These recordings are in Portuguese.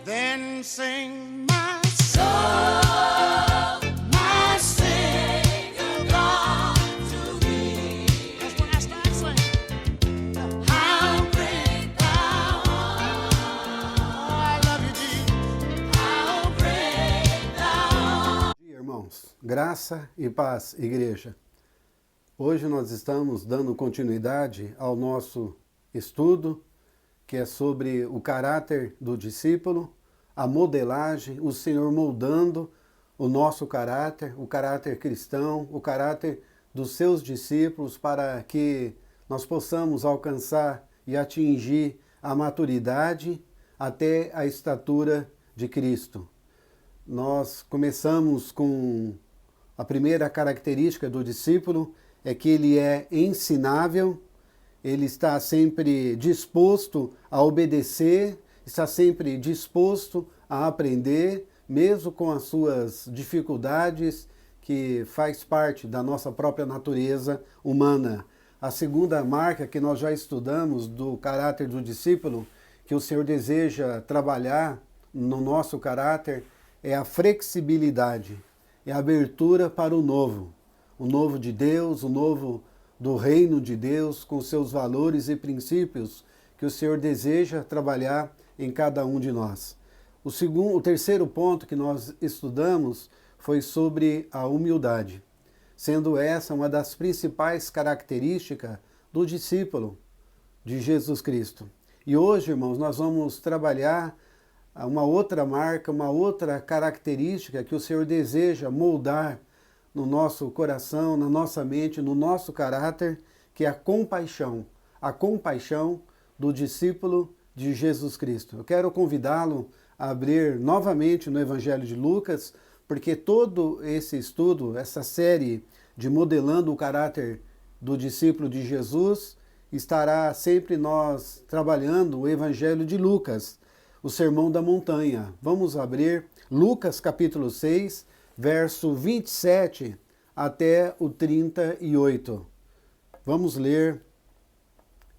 Then sing my soul, my Savior God to thee. That's when I start singing. How great thou art. Oh, I love you, Jesus. How great thou art. Bom dia, irmãos. Graça e paz, igreja. Hoje nós estamos dando continuidade ao nosso estudo, que é sobre o caráter do discípulo, a modelagem, o Senhor moldando o nosso caráter, o caráter cristão, o caráter dos seus discípulos, para que nós possamos alcançar e atingir a maturidade até a estatura de Cristo. Nós começamos com a primeira característica do discípulo, é que ele é ensinável. Ele está sempre disposto a obedecer, está sempre disposto a aprender, mesmo com as suas dificuldades, que faz parte da nossa própria natureza humana. A segunda marca que nós já estudamos do caráter do discípulo, que o Senhor deseja trabalhar no nosso caráter, é a flexibilidade, é a abertura para o novo de Deus, o novo do reino de Deus, com seus valores e princípios que o Senhor deseja trabalhar em cada um de nós. O terceiro ponto que nós estudamos foi sobre a humildade, sendo essa uma das principais características do discípulo de Jesus Cristo. E hoje, irmãos, nós vamos trabalhar uma outra marca, uma outra característica que o Senhor deseja moldar no nosso coração, na nossa mente, no nosso caráter, que é a compaixão do discípulo de Jesus Cristo. Eu quero convidá-lo a abrir novamente no Evangelho de Lucas, porque todo esse estudo, essa série de modelando o caráter do discípulo de Jesus, estará sempre nós trabalhando o Evangelho de Lucas, o Sermão da Montanha. Vamos abrir Lucas capítulo 6, verso 27 até o 38. Vamos ler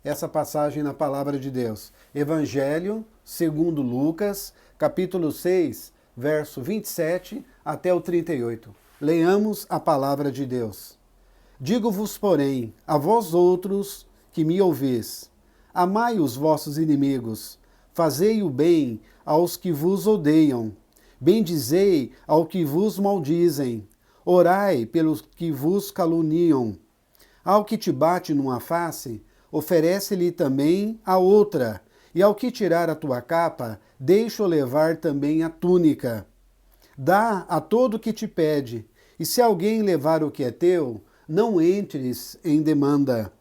essa passagem na palavra de Deus. Evangelho segundo Lucas, capítulo 6, verso 27 até o 38. Leiamos a palavra de Deus. Digo-vos, porém, a vós outros que me ouvis, amai os vossos inimigos, fazei o bem aos que vos odeiam, bendizei ao que vos maldizem, orai pelos que vos caluniam. Ao que te bate numa face, oferece-lhe também a outra, e ao que tirar a tua capa, deixa-o levar também a túnica. Dá a todo o que te pede, e se alguém levar o que é teu, não entres em demanda.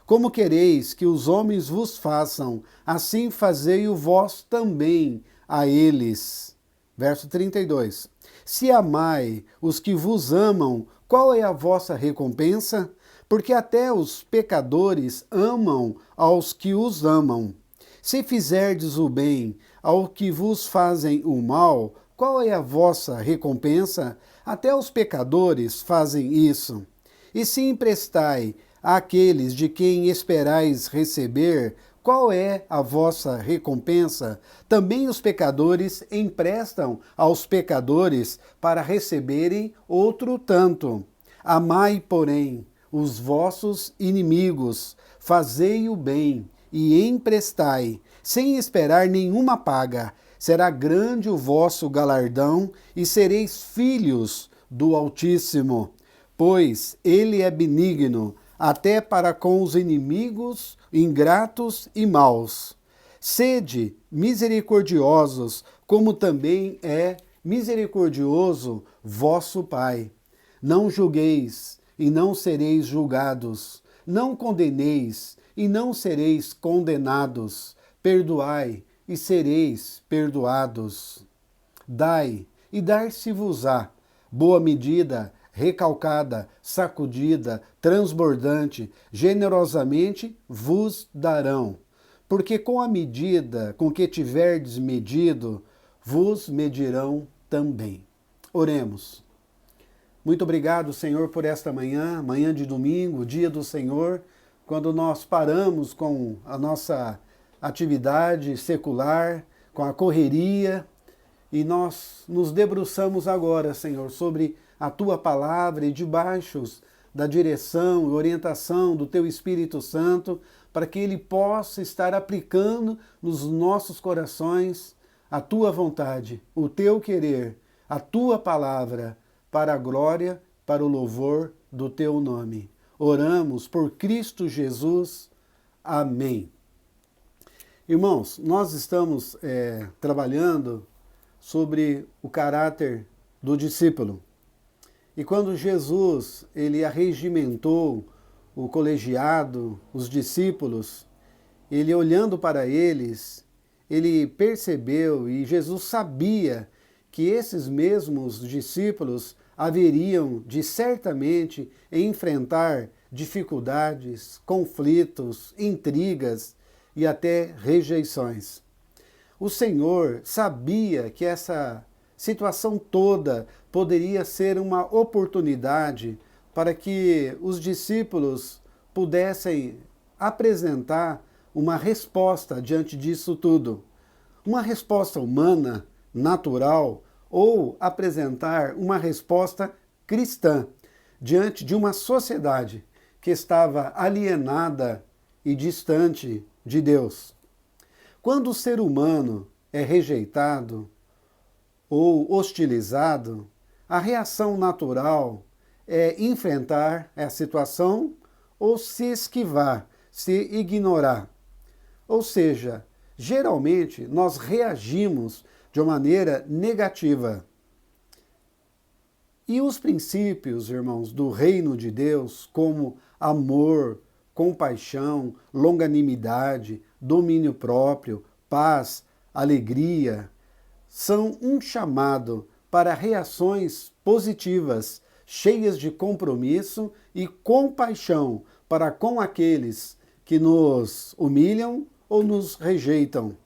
Como quereis que os homens vos façam, assim fazei-o vós também a eles. Verso 32. Se amai os que vos amam, qual é a vossa recompensa? Porque até os pecadores amam aos que os amam. Se fizerdes o bem ao que vos fazem o mal, qual é a vossa recompensa? Até os pecadores fazem isso. E se emprestai àqueles de quem esperais receber, qual é a vossa recompensa? Também os pecadores emprestam aos pecadores para receberem outro tanto. Amai, porém, os vossos inimigos, fazei o bem e emprestai, sem esperar nenhuma paga. Será grande o vosso galardão e sereis filhos do Altíssimo, pois ele é benigno até para com os inimigos ingratos e maus. Sede misericordiosos, como também é misericordioso vosso Pai. Não julgueis, e não sereis julgados. Não condeneis, e não sereis condenados. Perdoai, e sereis perdoados. Dai, e dar-se-vos-á. Boa medida, recalcada, sacudida, transbordante, generosamente vos darão. Porque com a medida com que tiverdes medido, vos medirão também. Oremos. Muito obrigado, Senhor, por esta manhã, manhã de domingo, dia do Senhor, quando nós paramos com a nossa atividade secular, com a correria, e nós nos debruçamos agora, Senhor, sobre a Tua palavra e debaixo da direção e orientação do Teu Espírito Santo, para que Ele possa estar aplicando nos nossos corações a Tua vontade, o Teu querer, a Tua palavra, para a glória, para o louvor do Teu nome. Oramos por Cristo Jesus. Amém. Irmãos, nós estamos trabalhando sobre o caráter do discípulo. E quando Jesus ele arregimentou o colegiado, os discípulos, ele olhando para eles, ele percebeu e Jesus sabia que esses mesmos discípulos haveriam de certamente enfrentar dificuldades, conflitos, intrigas e até rejeições. O Senhor sabia que essa situação toda poderia ser uma oportunidade para que os discípulos pudessem apresentar uma resposta diante disso tudo. Uma resposta humana, natural, ou apresentar uma resposta cristã diante de uma sociedade que estava alienada e distante de Deus. Quando o ser humano é rejeitado ou hostilizado, a reação natural é enfrentar a situação ou se esquivar, se ignorar. Ou seja, geralmente nós reagimos de uma maneira negativa. E os princípios, irmãos, do reino de Deus, como amor, compaixão, longanimidade, domínio próprio, paz, alegria, são um chamado para reações positivas, cheias de compromisso e compaixão para com aqueles que nos humilham ou nos rejeitam.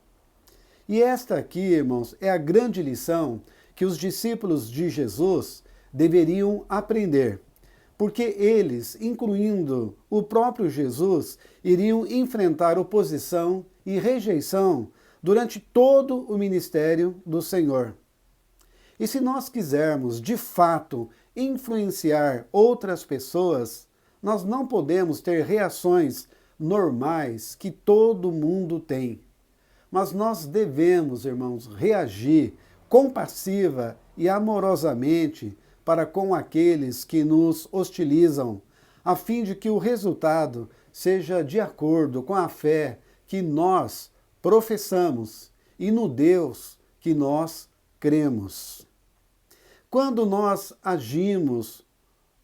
E esta aqui, irmãos, é a grande lição que os discípulos de Jesus deveriam aprender, porque eles, incluindo o próprio Jesus, iriam enfrentar oposição e rejeição durante todo o ministério do Senhor. E se nós quisermos, de fato, influenciar outras pessoas, nós não podemos ter reações normais que todo mundo tem. Mas nós devemos, irmãos, reagir compassiva e amorosamente para com aqueles que nos hostilizam, a fim de que o resultado seja de acordo com a fé que nós professamos e no Deus que nós cremos. Quando nós agimos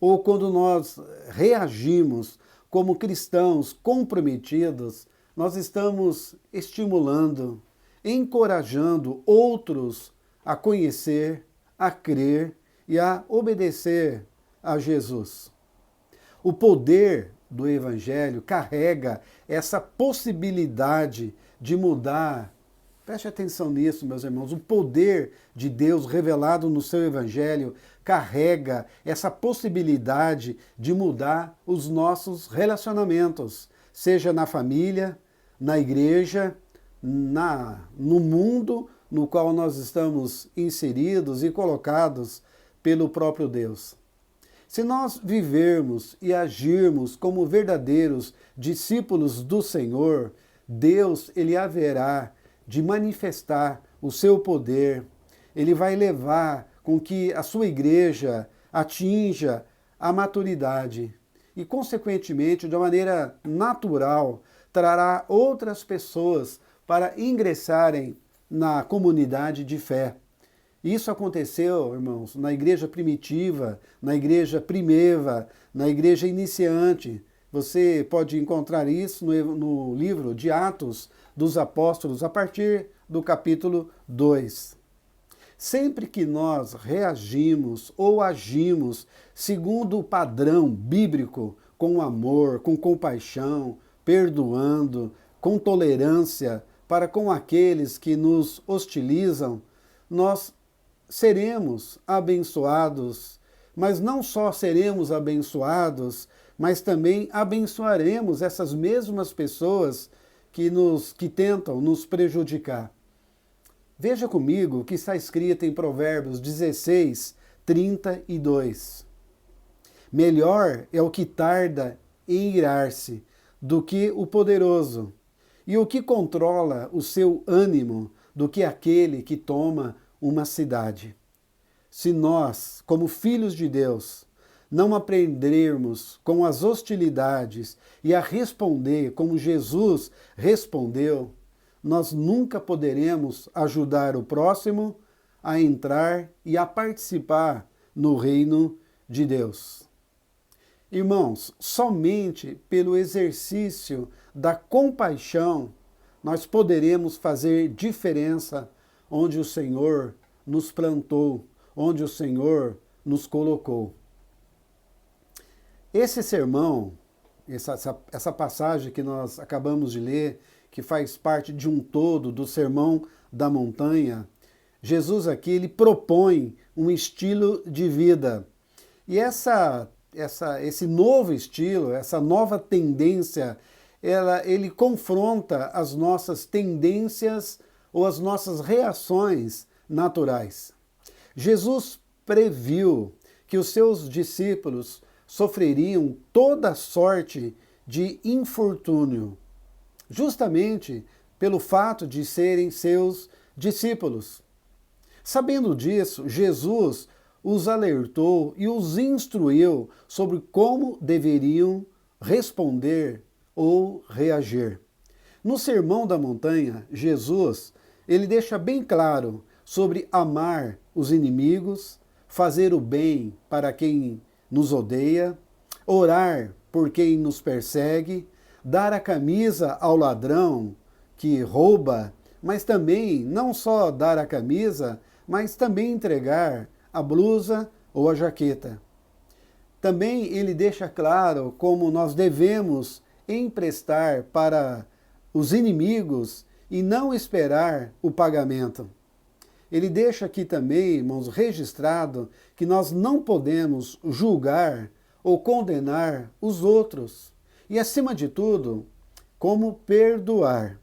ou quando nós reagimos como cristãos comprometidos, nós estamos estimulando, encorajando outros a conhecer, a crer e a obedecer a Jesus. O poder do Evangelho carrega essa possibilidade de mudar. Preste atenção nisso, meus irmãos. O poder de Deus revelado no seu Evangelho carrega essa possibilidade de mudar os nossos relacionamentos, seja na família, na igreja, no mundo no qual nós estamos inseridos e colocados pelo próprio Deus. Se nós vivermos e agirmos como verdadeiros discípulos do Senhor, Deus ele haverá de manifestar o seu poder. Ele vai levar com que a sua igreja atinja a maturidade e, consequentemente, de uma maneira natural, trará outras pessoas para ingressarem na comunidade de fé. Isso aconteceu, irmãos, na igreja primitiva, na igreja primeva, na igreja iniciante. Você pode encontrar isso no livro de Atos dos Apóstolos, a partir do capítulo 2. Sempre que nós reagimos ou agimos segundo o padrão bíblico, com amor, com compaixão, perdoando, com tolerância para com aqueles que nos hostilizam, nós seremos abençoados, mas não só seremos abençoados, mas também abençoaremos essas mesmas pessoas que tentam nos prejudicar. Veja comigo o que está escrito em Provérbios 16, 32. Melhor é o que tarda em irar-se do que o poderoso, e o que controla o seu ânimo do que aquele que toma uma cidade. Se nós, como filhos de Deus, não aprendermos com as hostilidades e a responder como Jesus respondeu, nós nunca poderemos ajudar o próximo a entrar e a participar no reino de Deus. Irmãos, somente pelo exercício da compaixão nós poderemos fazer diferença onde o Senhor nos plantou, onde o Senhor nos colocou. Esse sermão, essa passagem que nós acabamos de ler, que faz parte de um todo do Sermão da Montanha, Jesus aqui ele propõe um estilo de vida. E esse novo estilo, essa nova tendência, ele confronta as nossas tendências ou as nossas reações naturais. Jesus previu que os seus discípulos sofreriam toda sorte de infortúnio, justamente pelo fato de serem seus discípulos. Sabendo disso, Jesus os alertou e os instruiu sobre como deveriam responder ou reagir. No Sermão da Montanha, Jesus ele deixa bem claro sobre amar os inimigos, fazer o bem para quem nos odeia, orar por quem nos persegue, dar a camisa ao ladrão que rouba, mas também não só dar a camisa, mas também entregar a blusa ou a jaqueta. Também ele deixa claro como nós devemos emprestar para os inimigos e não esperar o pagamento. Ele deixa aqui também, irmãos, registrado que nós não podemos julgar ou condenar os outros. E, acima de tudo, como perdoar.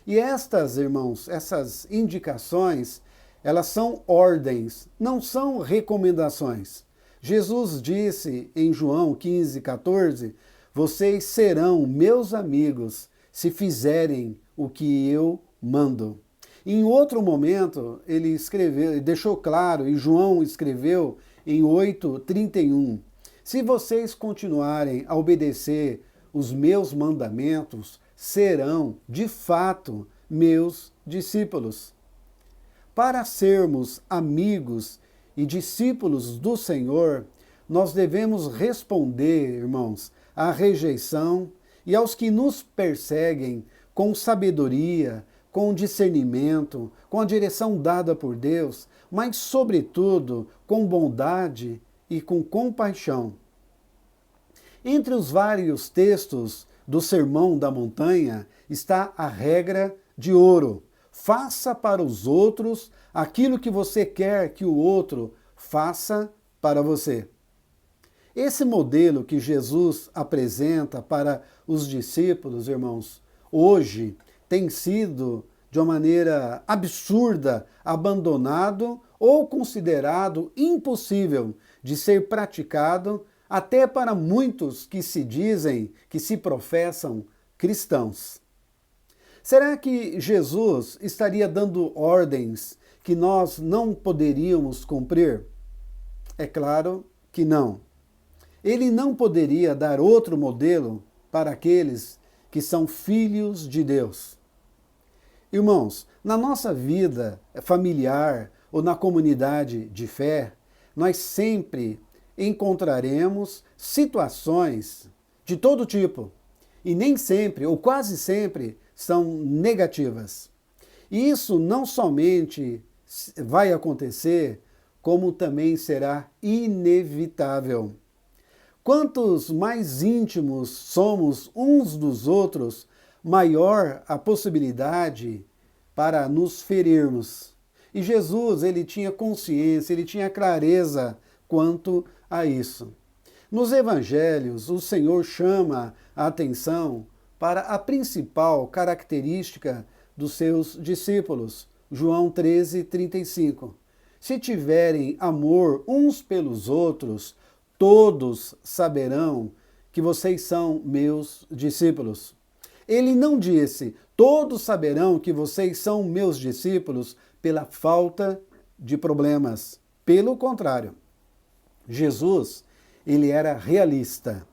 E estas, irmãos, essas indicações, elas são ordens, não são recomendações. Jesus disse em João 15, 14, vocês serão meus amigos se fizerem o que eu mando. Em outro momento, ele escreveu, deixou claro, e João escreveu em 8:31, se vocês continuarem a obedecer os meus mandamentos, serão, de fato, meus discípulos. Para sermos amigos e discípulos do Senhor, nós devemos responder, irmãos, à rejeição e aos que nos perseguem com sabedoria, com discernimento, com a direção dada por Deus, mas, sobretudo, com bondade e com compaixão. Entre os vários textos do Sermão da Montanha está a regra de ouro. Faça para os outros aquilo que você quer que o outro faça para você. Esse modelo que Jesus apresenta para os discípulos, irmãos, hoje tem sido, de uma maneira absurda, abandonado ou considerado impossível de ser praticado até para muitos que se dizem, que se professam cristãos. Será que Jesus estaria dando ordens que nós não poderíamos cumprir? É claro que não. Ele não poderia dar outro modelo para aqueles que são filhos de Deus. Irmãos, na nossa vida familiar ou na comunidade de fé, nós sempre encontraremos situações de todo tipo, e nem sempre, ou quase sempre, são negativas. E isso não somente vai acontecer, como também será inevitável. Quantos mais íntimos somos uns dos outros, maior a possibilidade para nos ferirmos. E Jesus, ele tinha consciência, ele tinha clareza quanto a isso. Nos evangelhos, o Senhor chama a atenção para a principal característica dos seus discípulos, João 13:35. Se tiverem amor uns pelos outros, todos saberão que vocês são meus discípulos. Ele não disse, todos saberão que vocês são meus discípulos pela falta de problemas. Pelo contrário, Jesus, ele era realista.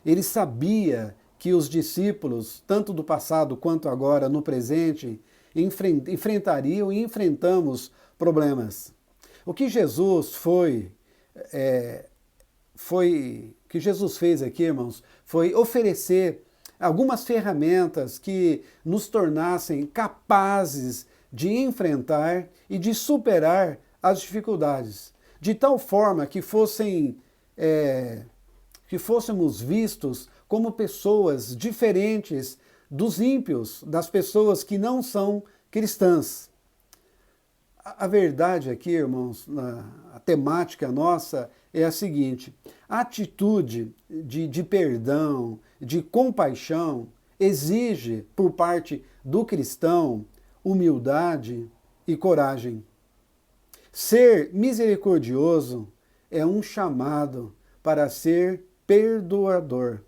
Ele sabia que os discípulos, tanto do passado quanto agora no presente, enfrentariam e enfrentamos problemas. O que Jesus que Jesus fez aqui, irmãos, foi oferecer algumas ferramentas que nos tornassem capazes de enfrentar e de superar as dificuldades, de tal forma que fôssemos vistos como pessoas diferentes dos ímpios, das pessoas que não são cristãs. A verdade aqui, irmãos, a temática nossa é a seguinte: a atitude de perdão, de compaixão, exige por parte do cristão humildade e coragem. Ser misericordioso é um chamado para ser perdoador,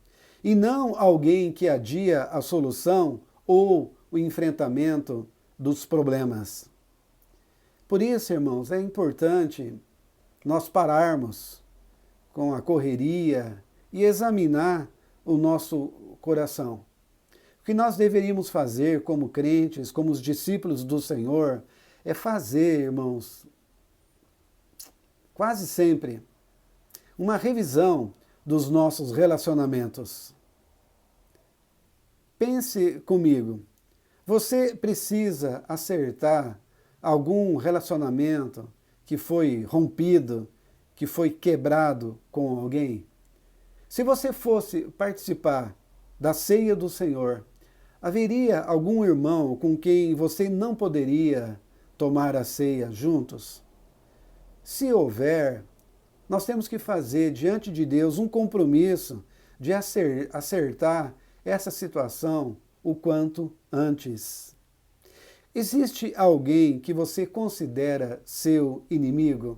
e não alguém que adia a solução ou o enfrentamento dos problemas. Por isso, irmãos, é importante nós pararmos com a correria e examinar o nosso coração. O que nós deveríamos fazer como crentes, como os discípulos do Senhor, é fazer, irmãos, quase sempre, uma revisão dos nossos relacionamentos. Pense comigo, você precisa acertar algum relacionamento que foi rompido, que foi quebrado com alguém? Se você fosse participar da ceia do Senhor, haveria algum irmão com quem você não poderia tomar a ceia juntos? Se houver, nós temos que fazer diante de Deus um compromisso de acertar essa situação o quanto antes. Existe alguém que você considera seu inimigo?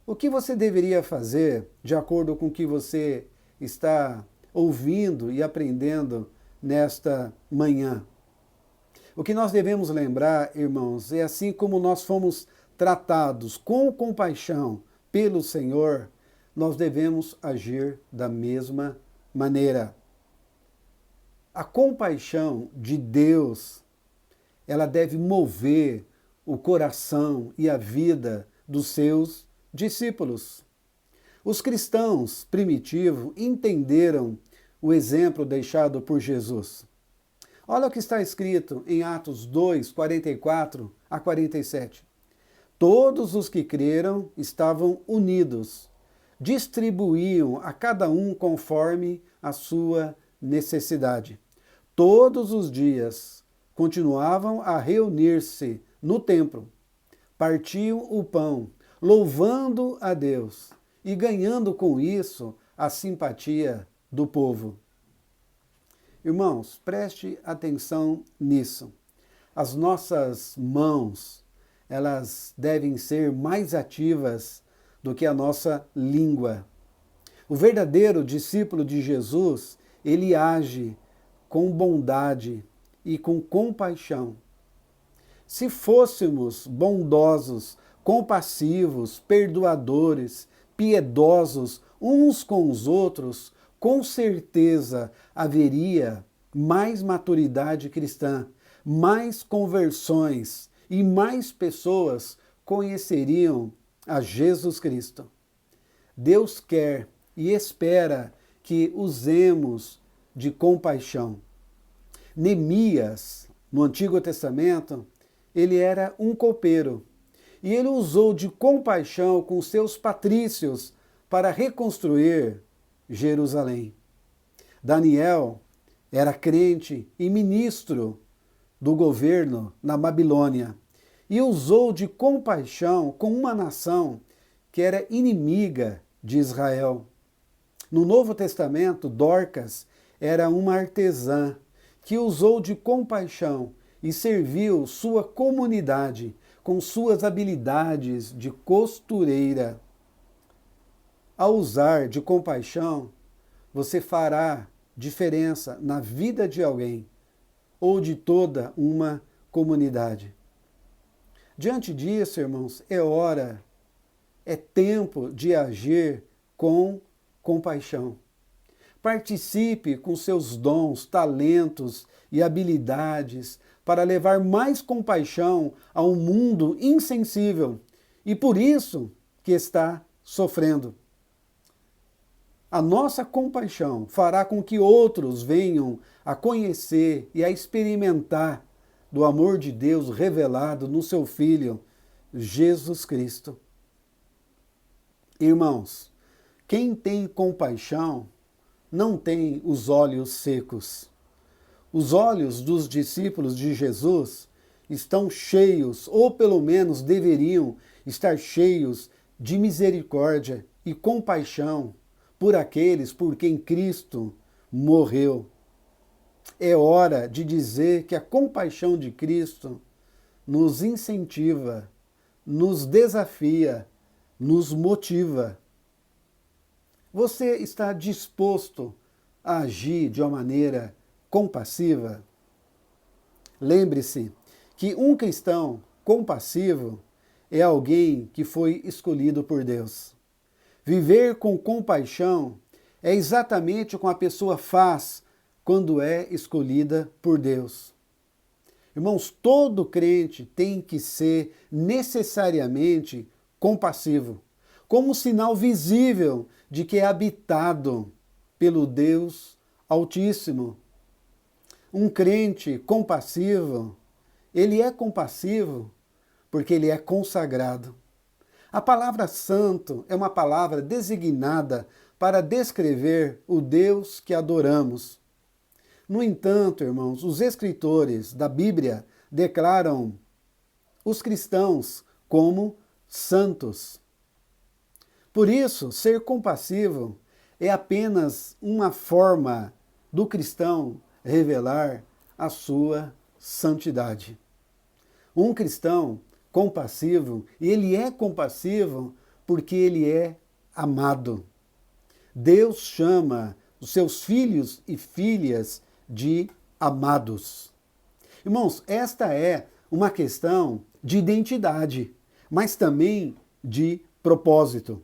O que você deveria fazer, de acordo com o que você está ouvindo e aprendendo nesta manhã? O que nós devemos lembrar, irmãos, é assim como nós fomos tratados com compaixão pelo Senhor, nós devemos agir da mesma maneira. A compaixão de Deus, ela deve mover o coração e a vida dos seus discípulos. Os cristãos primitivos entenderam o exemplo deixado por Jesus. Olha o que está escrito em Atos 2, 44 a 47. Todos os que creram estavam unidos, distribuíam a cada um conforme a sua necessidade. Todos os dias continuavam a reunir-se no templo, partiam o pão, louvando a Deus e ganhando com isso a simpatia do povo. Irmãos, preste atenção nisso. As nossas mãos, elas devem ser mais ativas do que a nossa língua. O verdadeiro discípulo de Jesus, ele age com bondade e com compaixão. Se fôssemos bondosos, compassivos, perdoadores, piedosos uns com os outros, com certeza haveria mais maturidade cristã, mais conversões e mais pessoas conheceriam a Jesus Cristo. Deus quer e espera que usemos de compaixão. Neemias, no Antigo Testamento, ele era um copeiro e ele usou de compaixão com seus patrícios para reconstruir Jerusalém. Daniel era crente e ministro do governo na Babilônia e usou de compaixão com uma nação que era inimiga de Israel. No Novo Testamento, Dorcas era uma artesã que usou de compaixão e serviu sua comunidade com suas habilidades de costureira. Ao usar de compaixão, você fará diferença na vida de alguém ou de toda uma comunidade. Diante disso, irmãos, é tempo de agir com compaixão. Participe com seus dons, talentos e habilidades para levar mais compaixão a um mundo insensível e por isso que está sofrendo. A nossa compaixão fará com que outros venham a conhecer e a experimentar do amor de Deus revelado no seu Filho, Jesus Cristo. Irmãos, quem tem compaixão não tem os olhos secos. Os olhos dos discípulos de Jesus estão cheios, ou pelo menos deveriam estar cheios de misericórdia e compaixão por aqueles por quem Cristo morreu. É hora de dizer que a compaixão de Cristo nos incentiva, nos desafia, nos motiva. Você está disposto a agir de uma maneira compassiva? Lembre-se que um cristão compassivo é alguém que foi escolhido por Deus. Viver com compaixão é exatamente o que a pessoa faz quando é escolhida por Deus. Irmãos, todo crente tem que ser necessariamente compassivo, como sinal visível de que é habitado pelo Deus Altíssimo. Um crente compassivo, ele é compassivo porque ele é consagrado. A palavra santo é uma palavra designada para descrever o Deus que adoramos. No entanto, irmãos, os escritores da Bíblia declaram os cristãos como santos. Por isso, ser compassivo é apenas uma forma do cristão revelar a sua santidade. Um cristão compassivo, ele é compassivo porque ele é amado. Deus chama os seus filhos e filhas de amados. Irmãos, esta é uma questão de identidade, mas também de propósito.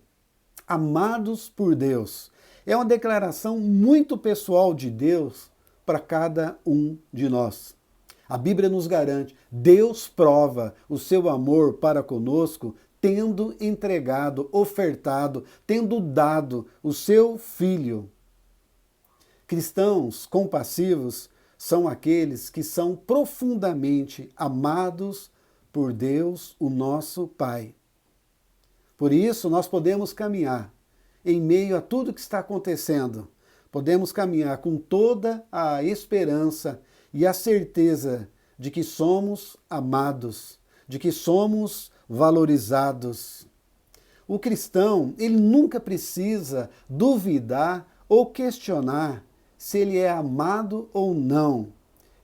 Amados por Deus. É uma declaração muito pessoal de Deus para cada um de nós. A Bíblia nos garante, Deus prova o seu amor para conosco, tendo entregado, ofertado, tendo dado o seu Filho. Cristãos compassivos são aqueles que são profundamente amados por Deus, o nosso Pai. Por isso, nós podemos caminhar em meio a tudo que está acontecendo. Podemos caminhar com toda a esperança e a certeza de que somos amados, de que somos valorizados. O cristão, ele nunca precisa duvidar ou questionar se ele é amado ou não.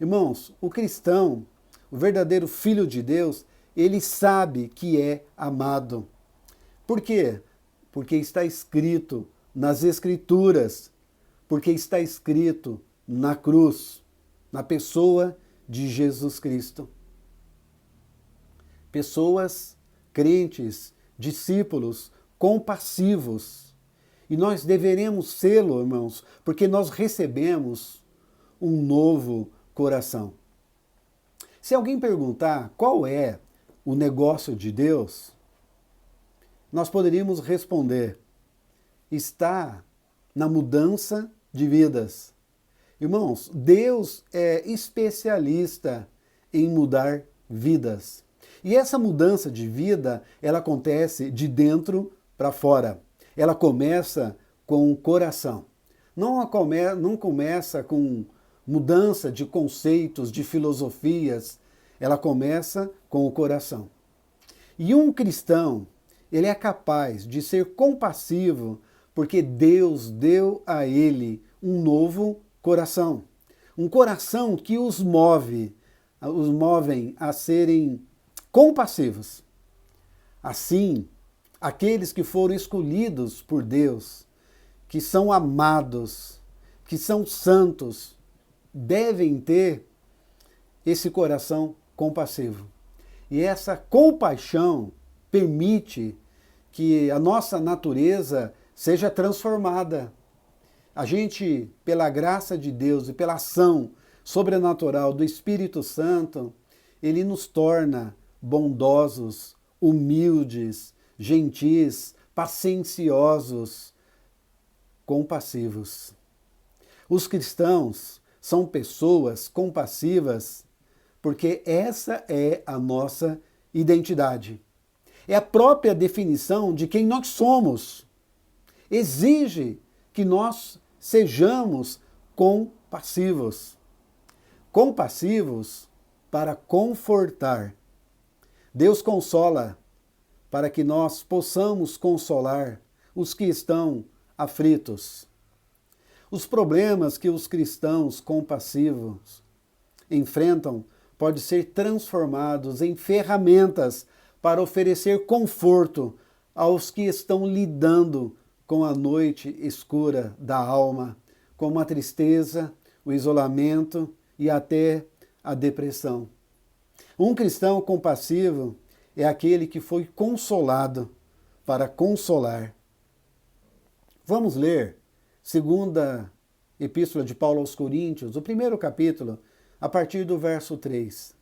Irmãos, o cristão, o verdadeiro filho de Deus, ele sabe que é amado. Por quê? Porque está escrito nas Escrituras, porque está escrito na cruz, na pessoa de Jesus Cristo. Pessoas crentes, discípulos, compassivos. E nós deveremos sê-lo, irmãos, porque nós recebemos um novo coração. Se alguém perguntar qual é o negócio de Deus, nós poderíamos responder: está na mudança de vidas. Irmãos, Deus é especialista em mudar vidas. E essa mudança de vida, ela acontece de dentro para fora. Ela começa com o coração. Não começa com mudança de conceitos, de filosofias. Ela começa com o coração. E um cristão, ele é capaz de ser compassivo porque Deus deu a ele um novo coração. Um coração que os move os movem a serem compassivos. Assim, aqueles que foram escolhidos por Deus, que são amados, que são santos, devem ter esse coração compassivo. E essa compaixão permite que a nossa natureza seja transformada. A gente, pela graça de Deus e pela ação sobrenatural do Espírito Santo, ele nos torna bondosos, humildes, gentis, pacienciosos, compassivos. Os cristãos são pessoas compassivas porque essa é a nossa identidade. É a própria definição de quem nós somos. Exige que nós sejamos compassivos. Compassivos para confortar. Deus consola para que nós possamos consolar os que estão aflitos. Os problemas que os cristãos compassivos enfrentam podem ser transformados em ferramentas para oferecer conforto aos que estão lidando com a noite escura da alma, como a tristeza, o isolamento e até a depressão. Um cristão compassivo é aquele que foi consolado para consolar. Vamos ler segunda Epístola de Paulo aos Coríntios, o primeiro capítulo, a partir do verso 3.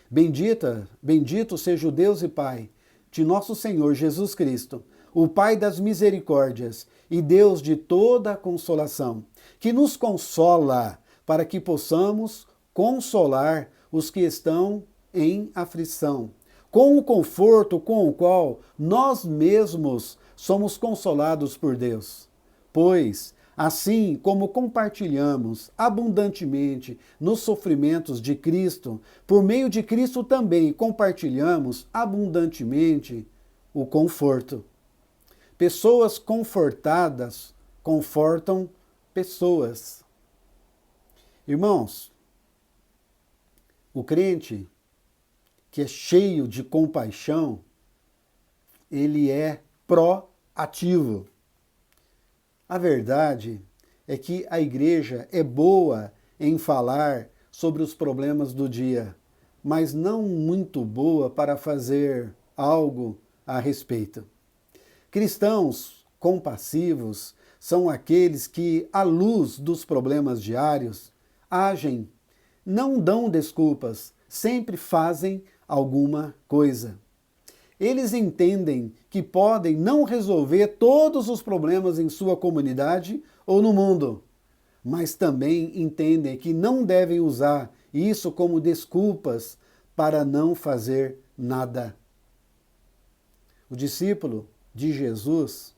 Bendito seja o Deus e Pai de nosso Senhor Jesus Cristo, o Pai das misericórdias e Deus de toda a consolação, que nos consola para que possamos consolar os que estão em aflição, com o conforto com o qual nós mesmos somos consolados por Deus. Pois, assim como compartilhamos abundantemente nos sofrimentos de Cristo, por meio de Cristo também compartilhamos abundantemente o conforto. Pessoas confortadas confortam pessoas. Irmãos, o crente que é cheio de compaixão, ele é proativo. A verdade é que a igreja é boa em falar sobre os problemas do dia, mas não muito boa para fazer algo a respeito. Cristãos compassivos são aqueles que, à luz dos problemas diários, agem, não dão desculpas, sempre fazem alguma coisa. Eles entendem que podem não resolver todos os problemas em sua comunidade ou no mundo, mas também entendem que não devem usar isso como desculpas para não fazer nada. O discípulo de Jesus,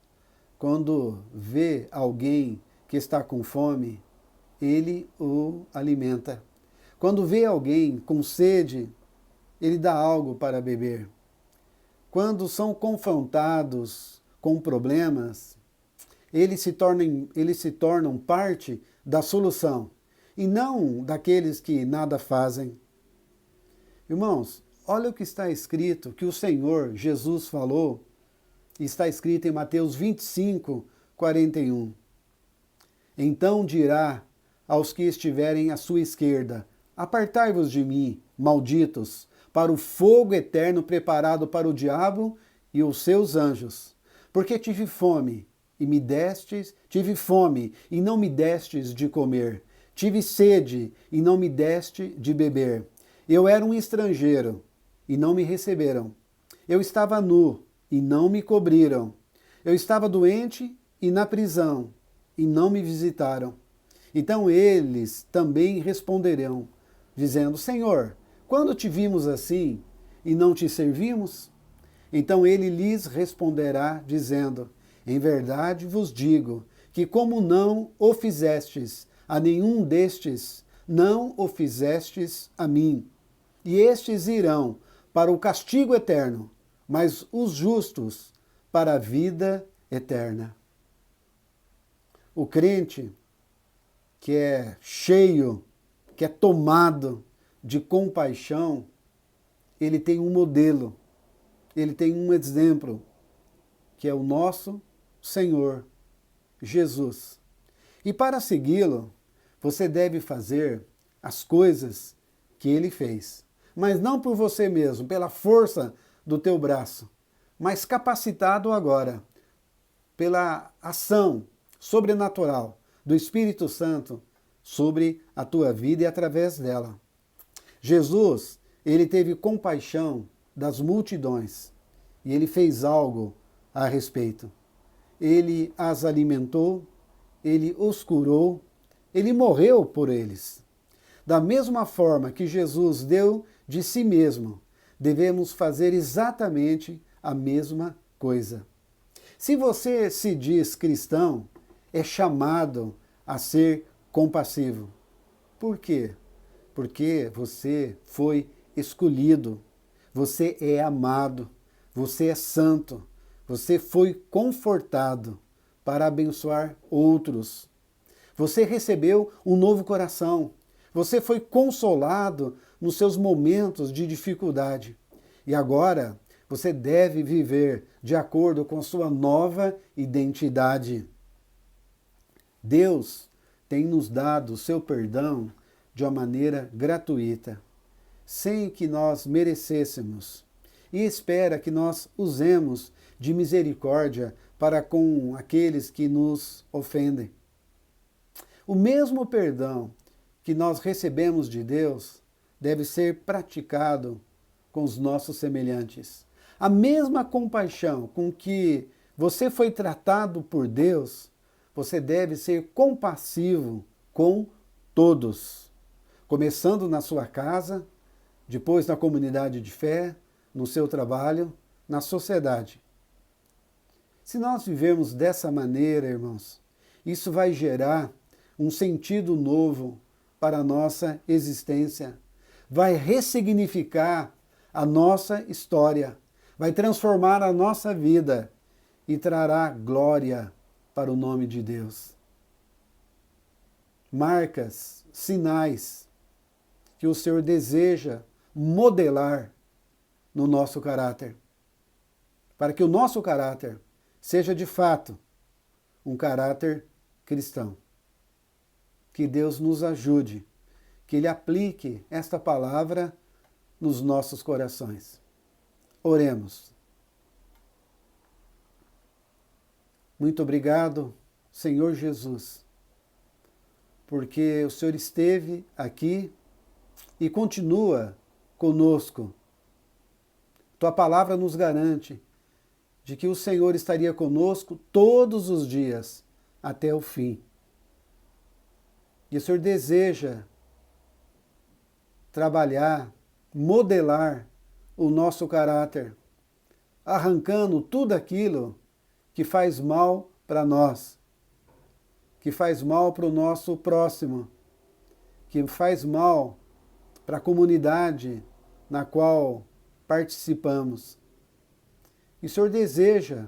quando vê alguém que está com fome, ele o alimenta. Quando vê alguém com sede, ele dá algo para beber. Quando são confrontados com problemas, eles se tornam parte da solução e não daqueles que nada fazem. Irmãos, olha o que está escrito, que o Senhor Jesus falou, está escrito em Mateus 25, 41. Então dirá aos que estiverem à sua esquerda: apartai-vos de mim, malditos, para o fogo eterno preparado para o diabo e os seus anjos. Porque tive fome e não me destes de comer. Tive sede e não me deste de beber. Eu era um estrangeiro e não me receberam. Eu estava nu e não me cobriram. Eu estava doente e na prisão e não me visitaram. Então eles também responderão, dizendo: Senhor, quando te vimos assim e não te servimos? Então ele lhes responderá, dizendo: em verdade vos digo que, como não o fizestes a nenhum destes, não o fizestes a mim. E estes irão para o castigo eterno, mas os justos para a vida eterna. O crente que é cheio, que é tomado de compaixão, ele tem um modelo, ele tem um exemplo, que é o nosso Senhor Jesus. E para segui-lo, você deve fazer as coisas que ele fez. Mas não por você mesmo, pela força do teu braço, mas capacitado agora pela ação sobrenatural do Espírito Santo sobre a tua vida e através dela. Jesus, ele teve compaixão das multidões e ele fez algo a respeito. Ele as alimentou, ele os curou, ele morreu por eles. Da mesma forma que Jesus deu de si mesmo, devemos fazer exatamente a mesma coisa. Se você se diz cristão, é chamado a ser compassivo. Por quê? Porque você foi escolhido, você é amado, você é santo, você foi confortado para abençoar outros. Você recebeu um novo coração, você foi consolado nos seus momentos de dificuldade. E agora você deve viver de acordo com sua nova identidade. Deus tem nos dado o seu perdão de uma maneira gratuita, sem que nós merecêssemos, e espera que nós usemos de misericórdia para com aqueles que nos ofendem. O mesmo perdão que nós recebemos de Deus deve ser praticado com os nossos semelhantes. A mesma compaixão com que você foi tratado por Deus, você deve ser compassivo com todos, começando na sua casa, depois na comunidade de fé, no seu trabalho, na sociedade. Se nós vivemos dessa maneira, irmãos, isso vai gerar um sentido novo para a nossa existência, vai ressignificar a nossa história, vai transformar a nossa vida e trará glória para o nome de Deus. Marcas, sinais que o Senhor deseja modelar no nosso caráter, para que o nosso caráter seja de fato um caráter cristão. Que Deus nos ajude, que Ele aplique esta palavra nos nossos corações. Oremos. Muito obrigado, Senhor Jesus, porque o Senhor esteve aqui e continua conosco. Tua palavra nos garante de que o Senhor estaria conosco todos os dias até o fim. E o Senhor deseja trabalhar, modelar o nosso caráter, arrancando tudo aquilo que faz mal para nós, que faz mal para o nosso próximo, que faz mal para a comunidade na qual participamos. E o Senhor deseja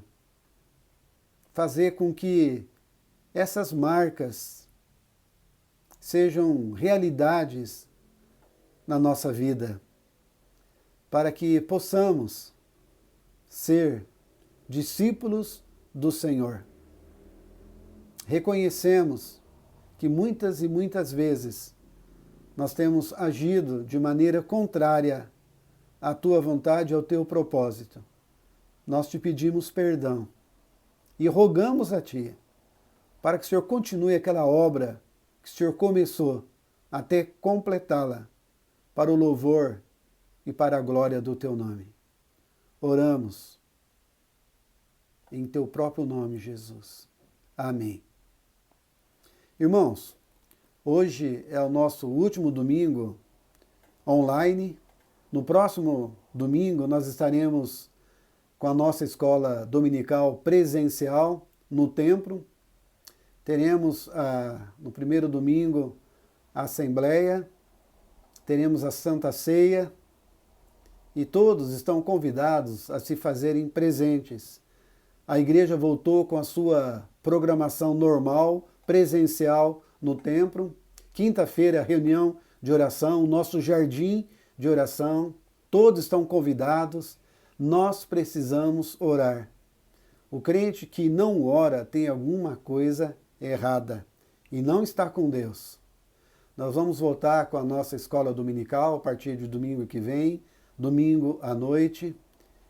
fazer com que essas marcas sejam realidades na nossa vida, para que possamos ser discípulos do Senhor. Reconhecemos que muitas e muitas vezes nós temos agido de maneira contrária à tua vontade e ao teu propósito. Nós te pedimos perdão e rogamos a ti para que o Senhor continue aquela obra que o Senhor começou até completá-la para o louvor e para a glória do teu nome. Oramos em teu próprio nome, Jesus. Amém. Irmãos, hoje é o nosso último domingo online. No próximo domingo nós estaremos com a nossa escola dominical presencial no templo. Teremos no primeiro domingo a assembleia, teremos a Santa Ceia e todos estão convidados a se fazerem presentes. A igreja voltou com a sua programação normal, presencial no templo. Quinta-feira, reunião de oração, o nosso jardim de oração. Todos estão convidados. Nós precisamos orar. O crente que não ora tem alguma coisa errada e não está com Deus. Nós vamos voltar com a nossa escola dominical a partir de domingo que vem, domingo à noite.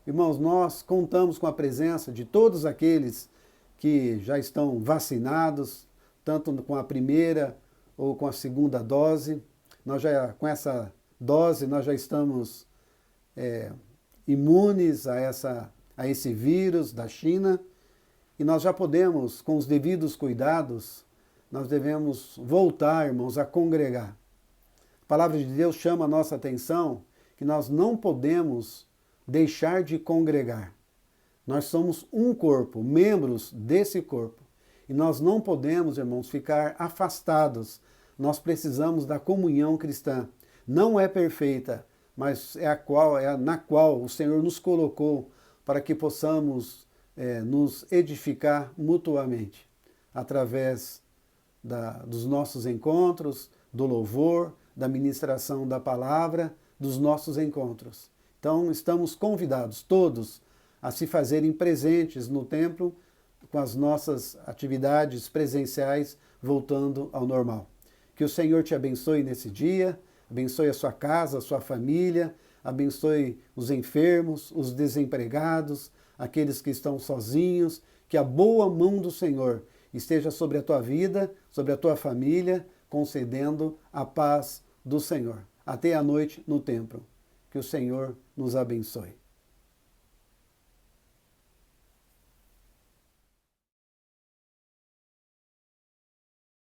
Irmãos, nós contamos com a presença de todos aqueles que já estão vacinados, tanto com a primeira ou com a segunda dose. Com essa dose, nós já estamos imunes a esse vírus da China, e nós já podemos, com os devidos cuidados, nós devemos voltar, irmãos, a congregar. A palavra de Deus chama a nossa atenção que nós não podemos deixar de congregar. Nós somos um corpo, membros desse corpo, e nós não podemos, irmãos, ficar afastados. Nós precisamos da comunhão cristã. Não é perfeita, mas é na qual o Senhor nos colocou para que possamos nos edificar mutuamente, através dos nossos encontros, do louvor, da ministração da palavra, dos nossos encontros. Então, estamos convidados todos a se fazerem presentes no templo com as nossas atividades presenciais voltando ao normal. Que o Senhor te abençoe nesse dia, abençoe a sua casa, a sua família, abençoe os enfermos, os desempregados, aqueles que estão sozinhos, que a boa mão do Senhor esteja sobre a tua vida, sobre a tua família, concedendo a paz do Senhor. Até a noite no templo. Que o Senhor nos abençoe.